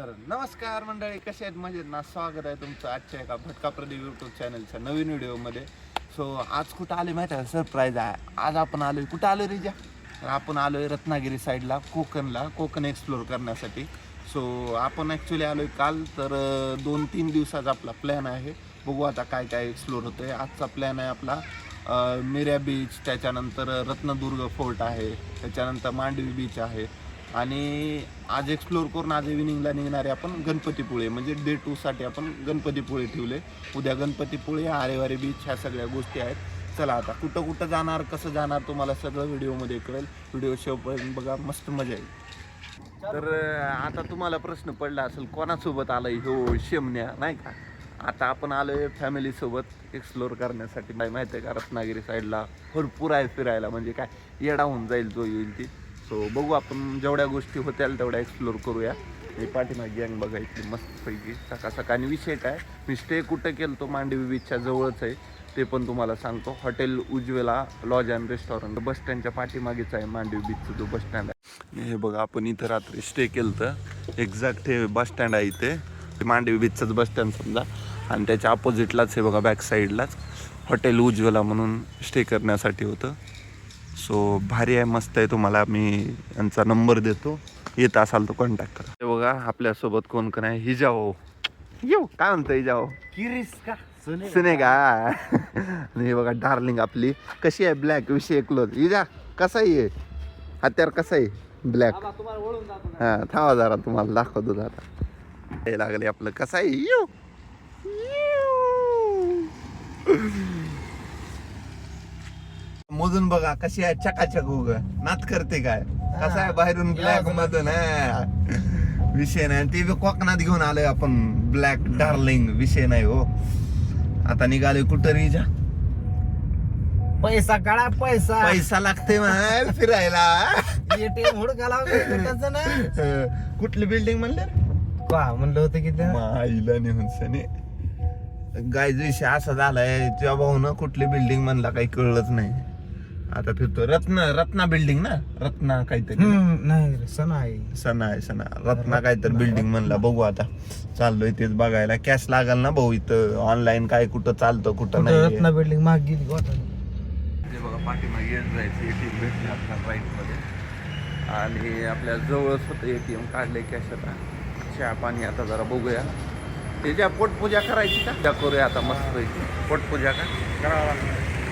तर नमस्कार मंडळी, कसे आहेत? मजेत ना? स्वागत आहे तुमचं आजच्या एका भटका प्रदीप यूट्यूब चॅनलच्या नवीन व्हिडिओमध्ये. सो आज कुठं आले माहिती आहे? सरप्राईज आहे. आज आपण आलोय, कुठं आलोय रिजा? तर आपण आलोय रत्नागिरी साईडला, कोकण एक्सप्लोर करण्यासाठी. सो आपण ॲक्च्युली आलोय काल, तर 2-3 दिवसाचा आपला प्लॅन आहे. बघू आता काय काय एक्सप्लोर होतोय. आजचा प्लॅन आहे आपला मिऱ्या बीच, त्याच्यानंतर रत्नदुर्ग फोर्ट आहे, त्याच्यानंतर मांडवी बीच आहे आणि आज एक्सप्लोर करून आज इव्हिनिंगला निघणारे आपण गणपतीपुळे, म्हणजे डे 2साठी आपण गणपतीपुळे ठेवले. उद्या गणपतीपुळे, आरेवारे बीच, ह्या सगळ्या गोष्टी आहेत. चला आता कुठं कुठं जाणार, कसं जाणार, तुम्हाला सगळं व्हिडिओमध्ये कळेल. व्हिडिओ शेवटपर्यंत बघा, मस्त मजा येईल. तर आता तुम्हाला प्रश्न पडला असेल, कोणासोबत आलाय हो शेमण्या, नाही का? आता आपण आलोय फॅमिलीसोबत एक्सप्लोर करण्यासाठी. माहिती आहे का, रत्नागिरी साईडला भरपूर आहे फिरायला, म्हणजे काय येडा होऊन जाईल जो येईल ती. सो बघू, आपण जेवढ्या गोष्टी होत्याल तेवढ्या एक्सप्लोर करूया. ही पाठीमागे गँग बघायची मस्तपैकी सकाळ सकाळी. विषय काय, मी स्टे कुठं केलं तो मांडवी बीचच्या जवळच आहे, ते पण तुम्हाला सांगतो. Hotel Ujjwala lodge and restaurant, bus स्टँडच्या पाठीमागेच आहे मांडवी बीचचा जो बस स्टँड आहे. हे बघा, आपण इथं रात्री स्टे केलं तर एक्झॅक्ट हे बस स्टँड आहे इथे, मांडवी बीचचंच बस स्टँड समजा. आणि त्याच्या अपोजिटलाच हे बघा, बॅक साईडलाच हॉटेल उज्ज्वला म्हणून स्टे करण्यासाठी होतं. सो भारी आहे, मस्त आहे. तुम्हाला मी यांचा नंबर देतो, येत असाल तर कॉन्टॅक्ट करा. हे बघा, आपल्यासोबत कोण कोण आहे. हिजाओ येऊ, काय म्हणतो हिजाओ? किरीस का सुने का? हे बघा डार्लिंग आपली, कशी आहे? ब्लॅक विषय क्लोज. हिजा कसा आहे? हत्यार कसा आहे? ब्लॅक. हा, थांबा जरा, तुम्हाला दाखवतो जरा. हे लागले आपलं, कसं आहे? येऊ मोजून बघा कशी आहे, चकाचक उग नात करते काय, कसं आहे बाहेरून ब्लॅक मधून. विषय नाही, ते कोकणात घेऊन आलोय आपण ब्लॅक डार्लिंग. विषय नाही हो. आता निघालोय कुठं रिजा? पैसा काढा, पैसा पैसा लागते मग फिरायला. एटीएम हुडकाला ना. कुठली बिल्डिंग म्हणले का म्हणलं होतं की माईला नेऊन सने गायचा विषय असा झालाय, तुझ्या भाऊन कुठली बिल्डिंग म्हणला काही कळलंच नाही. आता फिरतो रत्ना बिल्डिंग ना, रत्ना काहीतरी नाही सणा रत्ना काहीतरी बिल्डिंग म्हणला. बघू आता, चाललोय तेच बघायला. कॅश लागल ना भाऊ इथं, ऑनलाईन काय कुठं चालतं कुठं नाही. रत्ना बिल्डिंग माग गेली ते बघा, पाठीमागे जायचं एटीएम भेटले आपल्या राईट मध्ये, आणि आपल्या जवळच होतं एटीएम. काढले कॅश. आता चहा पाणी आता जरा बघूया. त्याच्या पोटपूजा करायची का? त्या करूया आता मस्त पैकी. पोटपूजा का करावा?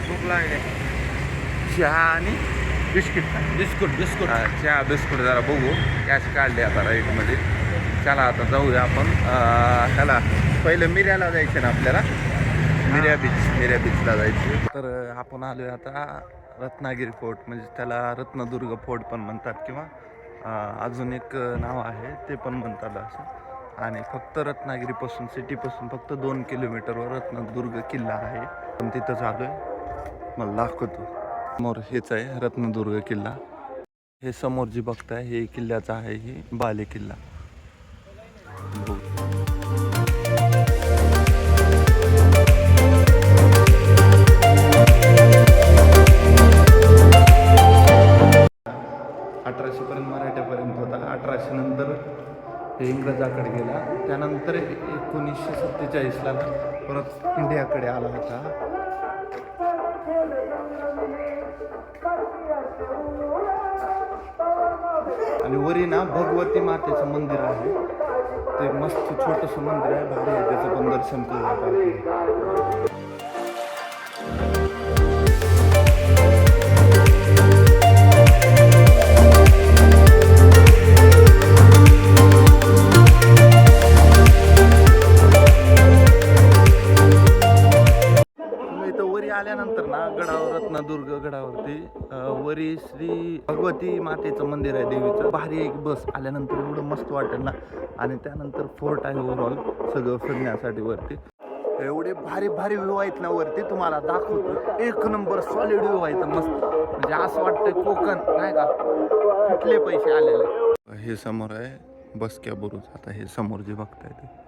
भूक लागली. चहा आणि बिस्किट बिस्कुट चहा बिस्कुट जरा बघू. कॅश काढले आता राईटमध्ये. चला आता जाऊया आपण. ह्याला पहिलं मिऱ्याला जायचं ना आपल्याला, मिऱ्या बीचला जायचं. तर आपण आलोय आता रत्नागिरी फोर्ट, म्हणजे त्याला रत्नदुर्ग फोर्ट पण म्हणतात, किंवा अजून एक नाव आहे ते पण म्हणतात असं. आणि फक्त रत्नागिरीपासून, सिटीपासून फक्त 2 किलोमीटरवर रत्नदुर्ग किल्ला आहे. पण तिथं आलोय, मला दाखवतो. समोर हेच आहे रत्नदुर्ग किल्ला. हे समोर जी बघताय हे किल्ल्याचं आहे, हे बाले किल्ला. पर्यंत मराठ्यापर्यंत होता. 1800 नंतर हे इंग्रजाकडे गेला. त्यानंतर 1947ला परत इंडियाकडे आला होता. आणि वरी ना भगवती मातेचं मंदिर आहे, ते मस्त छोटंसं मंदिर आहे, भारी आहे. त्याचं पण दर्शन केलं. आल्यानंतर ना गडावर, रत्नदुर्ग गडावरती वरी श्री भगवती मातेचं मंदिर आहे, देवीचं. भारी एक बस आल्यानंतर एवढं मस्त वाटेल ना. आणि त्यानंतर फोर्ट आहे ओव्हरऑल सगळं फिरण्यासाठी वरती. एवढे भारी भारी व्ह्यू आहेत ना वरती, तुम्हाला दाखवतो. एक नंबर सॉलिड व्ह्यू आहेत मस्त, म्हणजे असं वाटतंय कोकण नाही का, कुठले पैसे आलेले. हे समोर आहे बसक्या बुरुज. आता हे समोर जे बघताय ते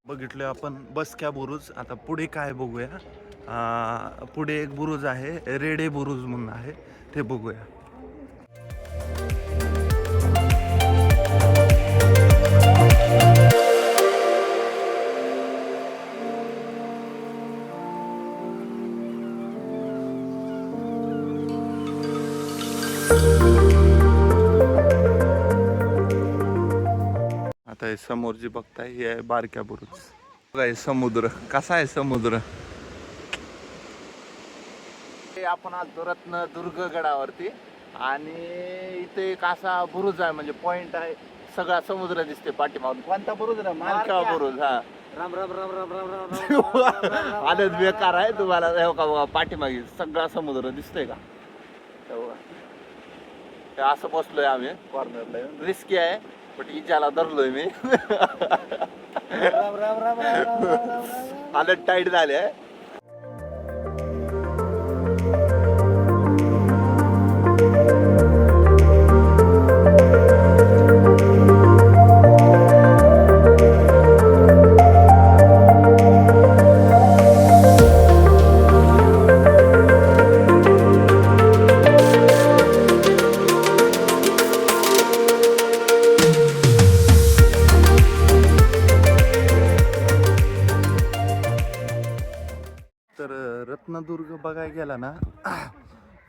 बघितलं आपण बसक्या बुरुज. आता पुढे काय बघूया. पुढे एक बुरुज आहे, रेडे बुरुज म्हणून आहे, ते बघूया. आता हे समोर जी बघताय हे आहे बारक्या बुरुज. बघा हे समुद्र कसा आहे समुद्र. आपण आलो रत्नदुर्ग गडावरती आणि इथे एक असा बुरुज आहे, म्हणजे पॉइंट आहे, सगळा समुद्र दिसते पाठीमागून. कोणता बुरुज ना, मार्का बुरुज. हा राम राम राम राम राम राम राम आदत बेकार आहे तुम्हाला. हे बघा पाठीमागे सगळा समुद्र दिसतोय का. हे असं बसलोय आम्ही कॉर्नरला, रिस्की आहे पण इजाला धरलोय मी. राम राम राम राम राम. हालत टाईट झाले. तर रत्नदुर्ग बघायला गेला ना,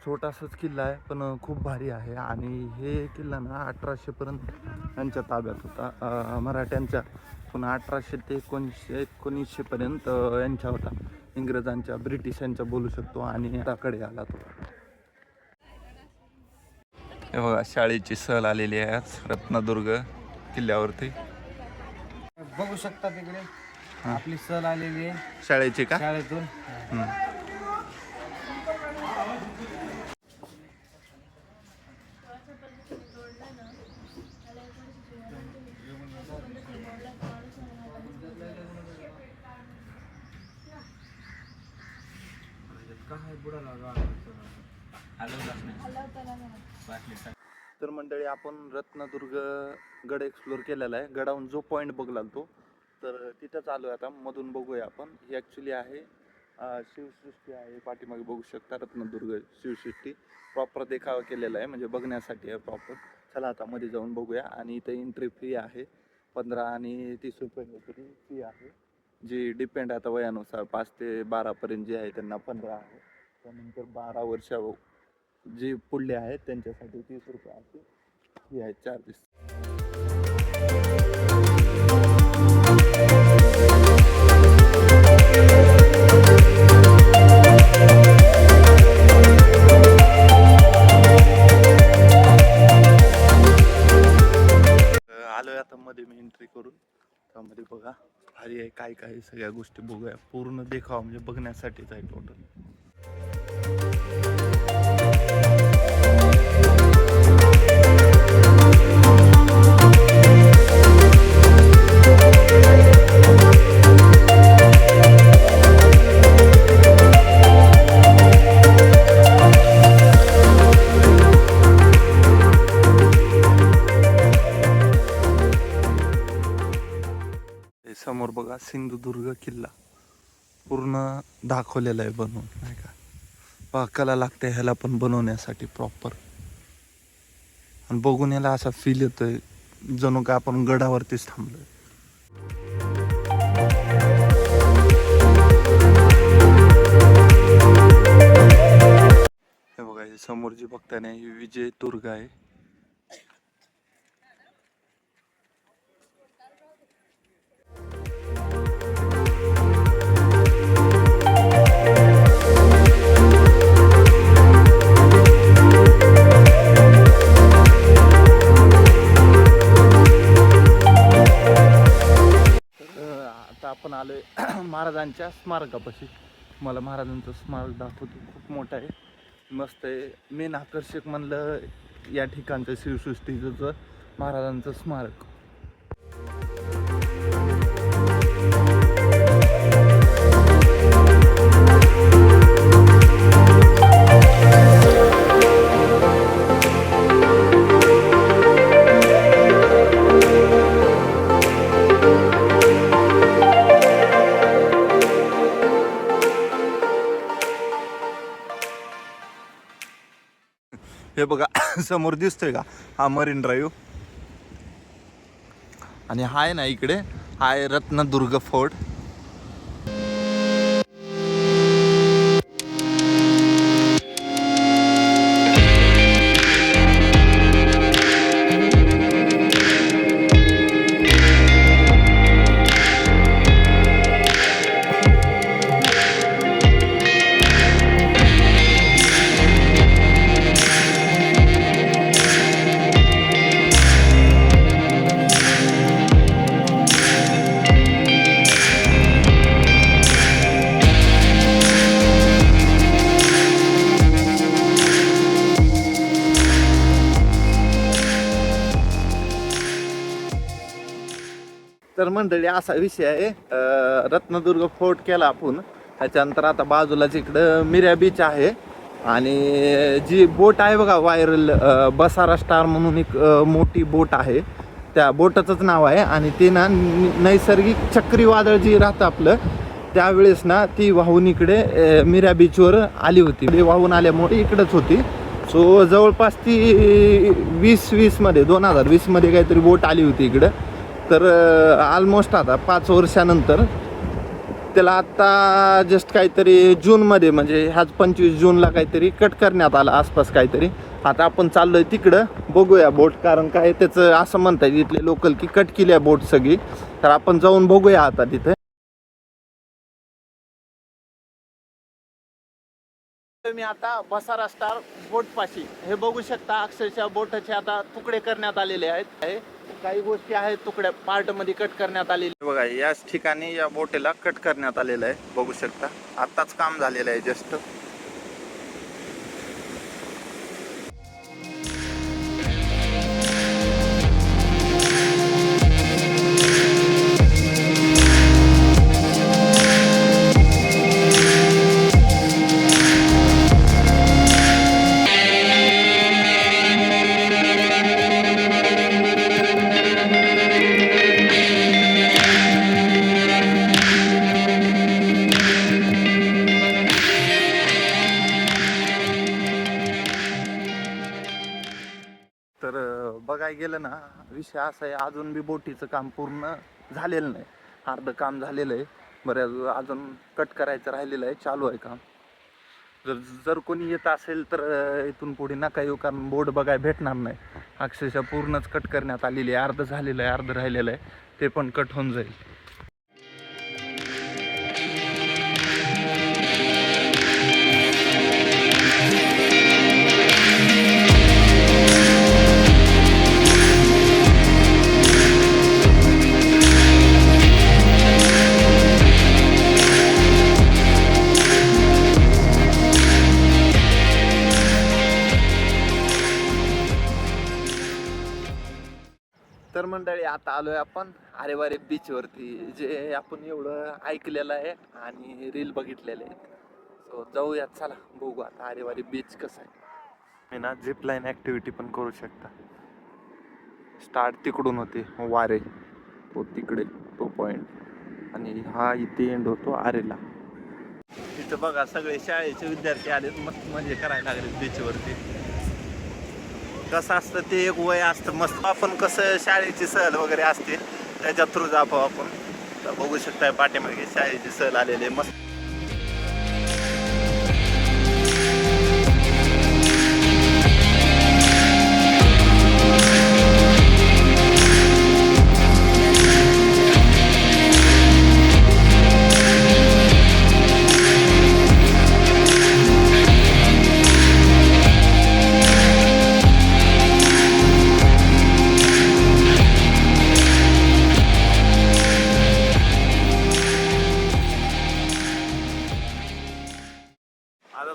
छोटासाच किल्ला आहे पण खूप भारी आहे. आणि हे किल्ला ना 1800 पर्यंत यांच्या ताब्यात होता मराठ्यांच्या, पण 1800 ते 1900 पर्यंत यांच्या होता, इंग्रजांच्या, ब्रिटिशांच्या बोलू शकतो. आणि त्याकडे आला तो. हे बघा शाळेची सहल आलेली आहे आज रत्नदुर्ग किल्ल्यावरती. बघू शकता तिकडे आपली सहल आलेली आहे शाळेची का. शाळेतून. तर मंडळी आपण रत्नदुर्ग गड एक्सप्लोर केलेला आहे. गडावरून जो पॉईंट बघला तो, तर तिथंच आलो आहे आता. मधून बघूया आपण. ही ॲक्च्युली आहे शिवसृष्टी आहे, पाठीमागे बघू शकता रत्नदुर्ग शिवसृष्टी. प्रॉपर देखावा केलेला आहे, म्हणजे बघण्यासाठी आहे प्रॉपर. चला आता मध्ये जाऊन बघूया. आणि इथे एंट्री फी आहे 15 आणि 30 रुपये तरी फी आहे, जी डिपेंड आता वयानुसार. 5 ते 12 पर्यंत जे आहे त्यांना 15 आहे. त्यानंतर 12 वर्ष जे पुढले आहेत त्यांच्यासाठी 30 रुपये असे फी आहे, चार्जेस. आलोय आता मध्ये मी एंट्री करून. त्यामध्ये बघा भारी आहे, काय काय सगळ्या गोष्टी बघूया. पूर्ण देखावा म्हणजे बघण्यासाठीच आहे टोटल. समोर बघा सिंधुदुर्ग किल्ला पूर्ण दाखवलेला आहे बनवून, नाही का. कला लागते ह्याला पण बनवण्यासाठी प्रॉपर. आणि बघून याला असा फील येतोय जणू का आपण गडावरतीच थांबलोय. हे बघा हे समोर जी बघताय ना, ही विजयदुर्ग आहे. आपण आलोय महाराजांच्या स्मारकापाशी. मला महाराजांचं स्मारक दाखवतो, खूप मोठं आहे, मस्त आहे. मेन आकर्षक म्हणलं या ठिकाणचं शिवसृष्टीचं महाराजांचं स्मारक. हे बघा समोर दिसतोय का, हा मरीन ड्राईव्ह. आणि हा आहे ना इकडे, हा आहे रत्नदुर्ग फोर्ट. तर मंडळी असा विषय आहे, रत्नदुर्ग फोर्ट केला आपण. त्याच्यानंतर आता बाजूलाच इकडं मिऱ्या बीच आहे. आणि जी बोट आहे बघा व्हायरल, बसारा स्टार म्हणून एक मोठी बोट आहे, त्या बोटाचंच नाव आहे. आणि ते ना नैसर्गिक चक्रीवादळ जी राहतं आपलं, त्यावेळेस ना ती वाहून इकडे मिऱ्या बीचवर आली होती. ती वाहून आल्यामुळे इकडंच होती. सो जवळपास ती 2020 2020 काहीतरी बोट आली होती इकडं. तर ऑलमोस्ट आता 5 वर्षानंतर त्याला आत्ता जस्ट काहीतरी जूनमध्ये, म्हणजे ह्याच 25 जूनला काहीतरी कट करण्यात आला आसपास काहीतरी. आता आपण चाललोय तिकडं, बघूया बोट. कारण काय त्याचं असं म्हणतात इथले लोकल की कट केली आहे बोट सगळी. तर आपण जाऊन बघूया आता तिथे. मी आता बसारा स्टार बोट पाशी, हे बघू शकता अक्षरशः बोटचे आता तुकडे करण्यात आलेले आहेत. काही गोष्टी आहेत तुकड्या पार्ट मध्ये कट करण्यात आलेले. बघा याच ठिकाणी या बोटीला कट करण्यात आलेलं आहे, बघू शकता. आताच काम झालेलं आहे जस्ट. तर बघायला गेलं ना, विषय असा आहे, अजून बी बोटीचं काम पूर्ण झालेलं नाही. अर्ध काम झालेलं आहे, बरं अजून कट करायचं राहिलेलं आहे, चालू आहे काम. जर कोणी येत असेल तर इथून पुढे नका येऊ, कारण बोट बघायला भेटणार नाही. अक्षरशः पूर्णच कट करण्यात आलेली आहे. अर्ध झालेलं आहे, अर्ध राहिलेलं आहे, ते पण कट होऊन जाईल. तर मंडळी आता आलोय आपण आरेवारे बीच वरती, जे आपण एवढं ऐकलेलं आहे आणि रील बघितलेले आहेत. सो जाऊया, चला बघू आता आरेवारे बीच कसं आहे. मी ना झिप लाईन ऍक्टिव्हिटी पण करू शकता. स्टार्ट तिकडून होते वारे, तो तिकडे तो पॉइंट, आणि हा इथे एंड होतो आरेला. तिथं बघा सगळे शाळेचे विद्यार्थी आलेत, मस्त मजे करायला लागले बीच वरती. कसं असतं ते एक वय असतं मस्त. आपण कसं शाळेची सहल वगैरे असते त्याच्या थ्रू जातो आपण. तर बघू शकता पाठीमागे शाळेची सहल आलेली मस्त.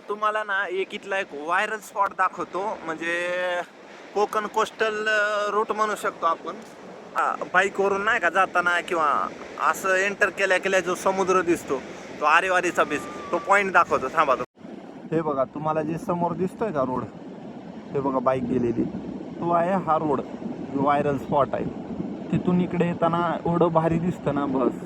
तुम्हाला ना एक इथला एक व्हायरल स्पॉट दाखवतो, म्हणजे कोकण कोस्टल रूट म्हणू शकतो आपण. बाईकवरून नाही का जाताना किंवा असं एंटर केल्या केल्या जो समुद्र दिसतो तो आरेवारीचा बीच, तो पॉइंट दाखवतो. थांबा, हे बघा तुम्हाला जे समोर दिसतोय का रोड, हे बघा बाईक गेलेली, तो आहे हा रोड, व्हायरल स्पॉट आहे. तिथून इकडे येताना एवढं भारी दिसतं ना बस.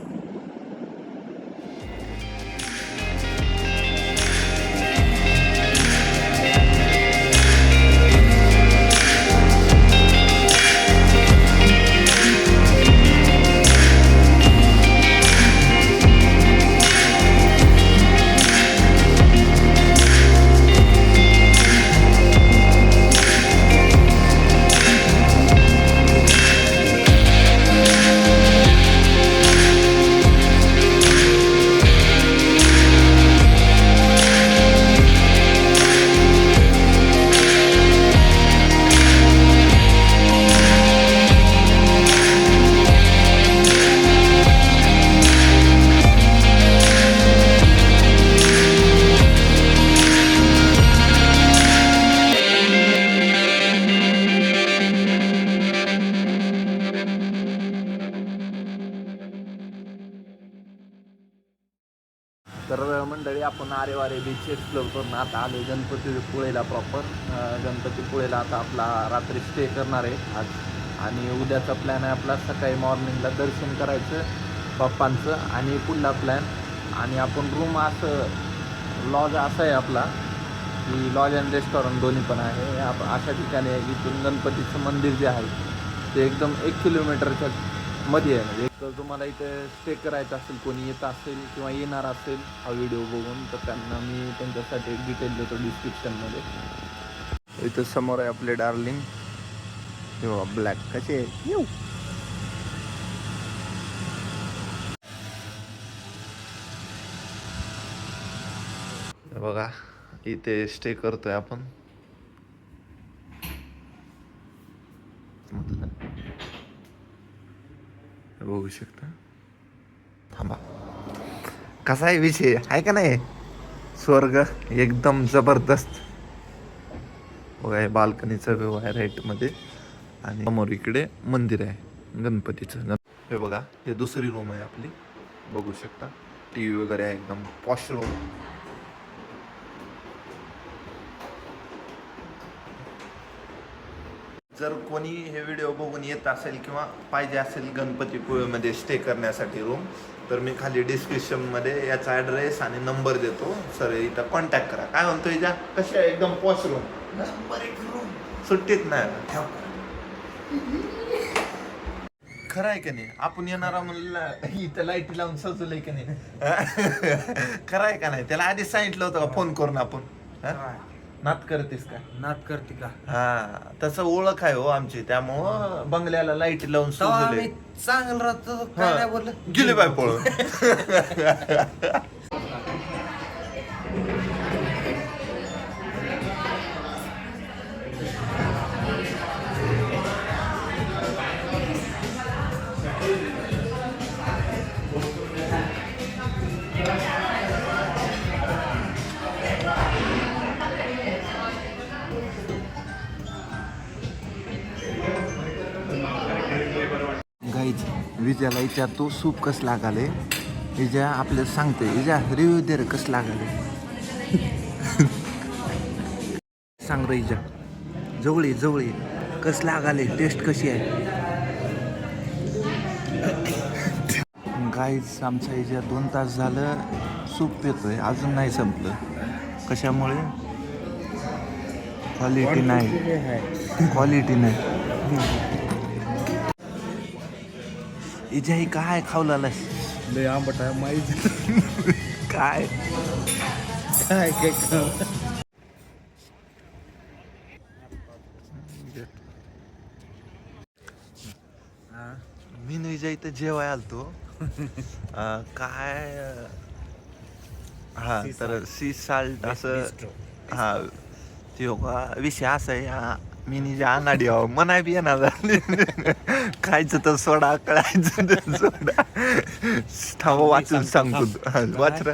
आपण आरेवारे बीच एक्सप्लोर करून आता आलो गणपतीपुळेला प्रॉपर. गणपतीपुळेला आता आपला रात्री स्टे करणार आहे आज. आणि उद्याचा प्लॅन आहे आपला सकाळी मॉर्निंगला दर्शन करायचं बाप्पांचं. आणि पुढला प्लॅन आणि आपण रूम असं लॉज असा आहे आपला की लॉज अँड रेस्टॉरंट दोन्ही पण आहे. अशा ठिकाणी आहे इथून गणपतीचं मंदिर जे आहे ते एकदम 1 किलोमीटरच्या मध्ये आहे. म्हणजे तर तुम्हाला इथे स्टे करायचं असेल, कोणी येत असेल किंवा येणार असेल हा व्हिडिओ बघून, तर त्यांना मी त्यांच्यासाठी एक डिटेल देतो डिस्क्रिप्शनमध्ये. इथं समोर आहे आपले डार्लिंग किंवा ब्लॅक कसे आहे बघा. इथे स्टे करतोय आपण. बघू शकता. थांबा, कसा आहे विषय आहे का नाही. स्वर्ग एकदम जबरदस्त. बघा हे बाल्कनीचा व्यू आहे राईट मध्ये. आणि समोर इकडे मंदिर आहे गणपतीचं. हे बघा हे दुसरी रूम आहे आपली. बघू शकता टी व्ही वगैरे आहे, एकदम पॉश रूम. जर कोणी हे व्हिडिओ बघून येत असेल किंवा पाहिजे असेल गणपतीपुळेमध्ये स्टे करण्यासाठी रूम, तर मी खाली डिस्क्रिप्शनमध्ये याचा ॲड्रेस आणि नंबर देतो. सर इथं कॉन्टॅक्ट करा. काय म्हणतो इजा कशी आहे एकदम पॉश रूम. नंबर 1 रूम सुट्टीत नाही. खरं आहे का नाही. आपण येणारा म्हणलं इथं लाईट लावून सजवलंय का नाही. खरं आहे का नाही. त्याला आधीच सांगितलं होतं का फोन करून आपण. नात करतेस का. नात करते का. हा तसं ओळख आहे हो आमची, त्यामुळं बंगल्याला लाईट लावून सजवलंय. चांगलं राहतं काय नाही बोललं. गेले बाय पळून. गाईज विजयाला इच्या तो सूप कस लागाले. विजया आपल्याला सांगते. विजया रिव्ह्यू दे रे कस लागाले. सांग रे विजया. जवळी जवळी कस लागाले, टेस्ट कशी आहे. गाईज आमचा इजा 2 तास झालं सूप पितोय, अजून नाही संपलं. कशामुळे. क्वालिटी नाही. इजा ही काय खावलास. लय आंबट आहे माहिती. काय काय मी विजय इथं जेवाय आलतो. काय हा तर सी साल्ट असं. हा ते का विषय असा आहे. मी निजा अनाडी आहो मनाय बी येणार. खायचं तर सोडा, कळायचं तर सोडा. थांबा वाचून सांगतो. वाच रे.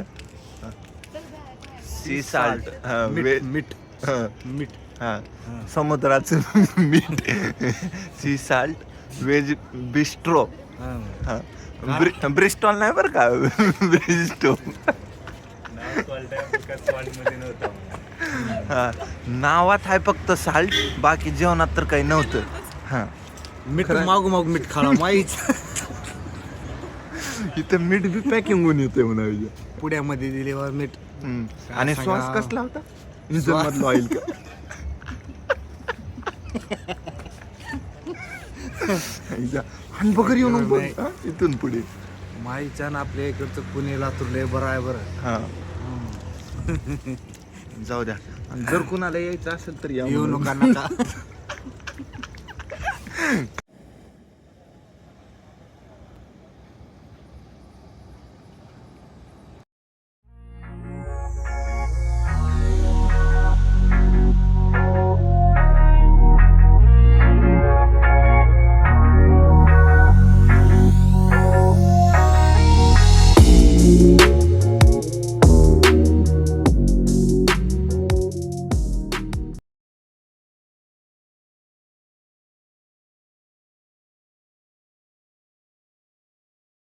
सी साल्ट मीठ हा समुद्राचं मीठ. Sea salt veg bistro. हा ब्रिस्टॉल नाही बरं का. ब्रिस्टो. हा नावात आहे फक्त साल्ट, बाकी जेवणात तर काही नव्हतं. हा मीठ मागू मीठ खाणं माहीत. इथं मीठ बी पॅकिंग होऊन येते म्हणा. पुड्यामध्ये दिलेवर मीठ. आणि सॉस कसला होता. इंजन मधलं ऑइल का. आणि बघर येऊन इथून पुढे माईच्या ना आपल्या इकडचं पुणे लातूर लय बरं आहे बरं. हा जाऊ द्या. जर कुणाला यायचं असेल तर येऊ नका.